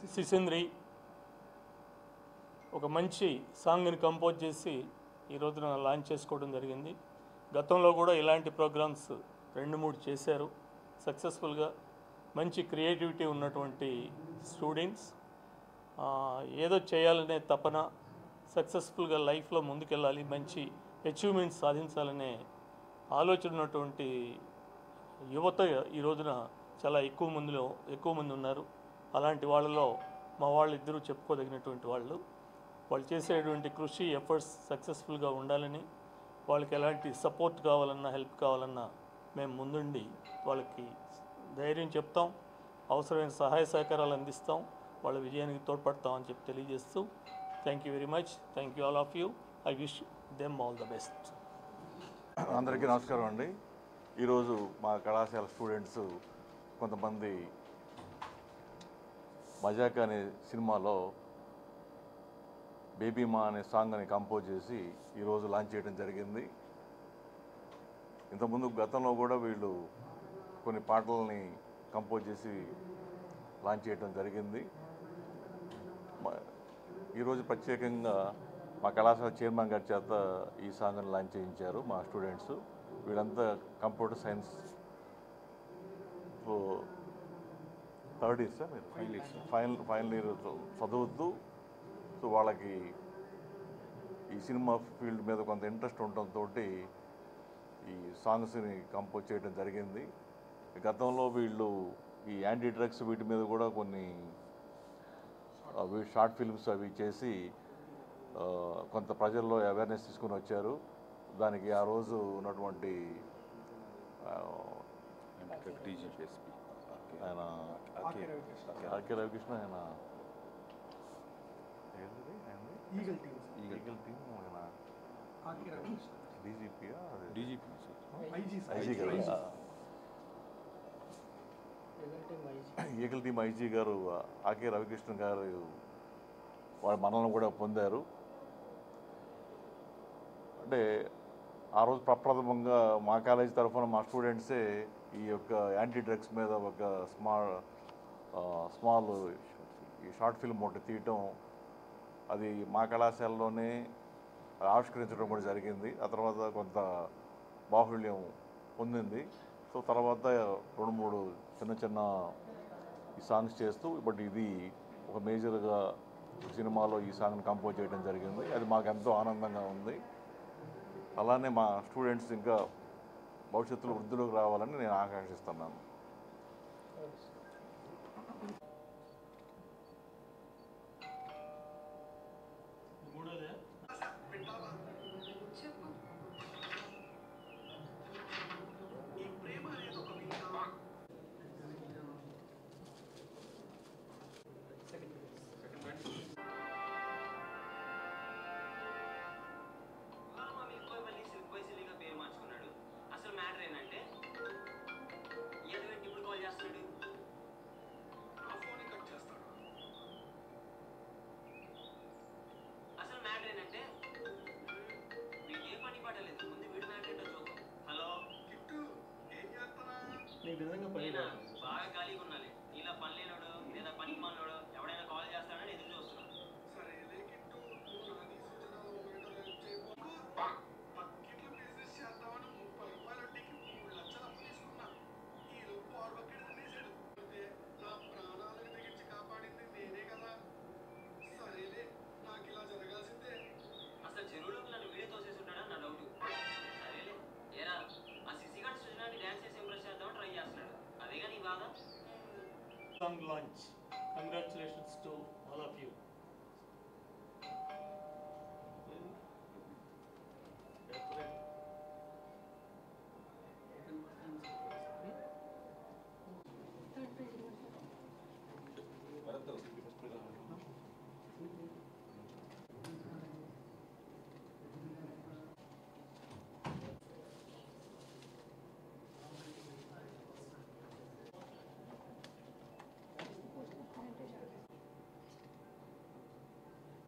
సిసింద్రి ఒక మంచి సాంగ్ని కంపోజ్ చేసి ఈ రోజున లాంచ్ చేసుకోవడం జరిగింది. గతంలో కూడా ఇలాంటి ప్రోగ్రామ్స్ 2-3 చేశారు సక్సెస్ఫుల్గా. మంచి క్రియేటివిటీ ఉన్నటువంటి స్టూడెంట్స్, ఏదో చేయాలనే తపన, సక్సెస్ఫుల్గా లైఫ్లో ముందుకెళ్ళాలి, మంచి అచీవ్మెంట్స్ సాధించాలనే ఆలోచన ఉన్నటువంటి యువత ఈ రోజున చాలా ఎక్కువ మంది ఉన్నారు. అలాంటి వాళ్ళలో మా వాళ్ళు ఇద్దరు చెప్పుకోదగినటువంటి వాళ్ళు చేసేటువంటి కృషి ఎఫర్ట్స్ సక్సెస్ఫుల్గా ఉండాలని, వాళ్ళకి ఎలాంటి సపోర్ట్ కావాలన్నా హెల్ప్ కావాలన్నా మేము ముందుండి వాళ్ళకి ధైర్యం చెప్తాం, అవసరమైన సహాయ సహకారాలు అందిస్తాం, వాళ్ళ విజయానికి తోడ్పడతామని చెప్పి తెలియజేస్తూ thank you very much. Thank you all of you. I wish them all the best. అందరికీ నమస్కారం అండి. ఈరోజు మా కళాశాల స్టూడెంట్స్ కొంతమంది మజాక్ అనే సినిమాలో బేబీ మా అనే సాంగ్ని కంపోజ్ చేసి ఈరోజు లాంచ్ చేయడం జరిగింది. ఇంతకుముందు గతంలో కూడా వీళ్ళు కొన్ని పాటలని కంపోజ్ చేసి లాంచ్ చేయడం జరిగింది. ఈరోజు ప్రత్యేకంగా మా కళాశాల చైర్మన్ గారి చేత ఈ సాంగ్ని లాంచ్ చేయించారు మా స్టూడెంట్స్. వీళ్ళంతా computer science third year sir, మీరు ఫైనల్ ఇయర్ చదువుతూ, సో వాళ్ళకి ఈ సినిమా ఫీల్డ్ మీద కొంత ఇంట్రెస్ట్ ఉండటంతో ఈ సాంగ్స్ని కంపోజ్ చేయడం జరిగింది. గతంలో వీళ్ళు ఈ యాంటీ డ్రగ్స్ వీటి మీద కూడా కొన్ని షార్ట్ ఫిల్మ్స్ అవి చేసి కొంత ప్రజల్లో అవేర్నెస్ తీసుకుని వచ్చారు. దానికి ఆ రోజు ఉన్నటువంటి ఆయన ఆర్కే రవికృష్ణ, ఆయన ఈగల్ టీమ్ ఆయన డీజీపీ ఐజీ గారు, ఈగల్ టీమ్ ఐజీ గారు ఆర్కే రవికృష్ణ గారు వాళ్ళ మనల్ని కూడా పొందారు. అంటే ఆ రోజు ప్రప్రథమంగా మా కాలేజీ తరఫున మా స్టూడెంట్సే ఈ యొక్క యాంటీ డ్రగ్స్ మీద ఒక స్మాల్ ఈ షార్ట్ ఫిల్మ్ ఒకటి తీయటం, అది మా కళాశాలలోనే ఆవిష్కరించడం కూడా జరిగింది. ఆ తర్వాత కొంత బాహుళ్యం పొందింది. సో తర్వాత 2-3 చిన్న ఈ సాంగ్స్ చేస్తూ బట్ ఇది ఒక మేజర్గా సినిమాలో ఈ సాంగ్ని కంపోజ్ చేయడం జరిగింది. అది మాకు ఎంతో ఆనందంగా ఉంది. అలానే మా స్టూడెంట్స్ ఇంకా భవిష్యత్తులో వృద్ధిలోకి రావాలని నేను ఆకాంక్షిస్తున్నాను. బాగా ఖాళీగా ఉండాలి. ఇలా పని లేనోడు లేదా పనికి మాలోడు ఎవడైనా కాల్ చేస్తాడని ఎదురు చూస్తున్నాం. అసలు చెరువులోకి నన్ను వీడియో తోసేసి ఉంటాడని నా డౌట్. సరేలే, ఏరా ఆ సిసిగాడు సృజనాన్ని డ్యాన్స్ చేసి ఇంప్రెస్ చేద్దామని ట్రై చేస్తున్నాడు. అదేగా నీ బాధ. Song launch. Congratulations to all of you.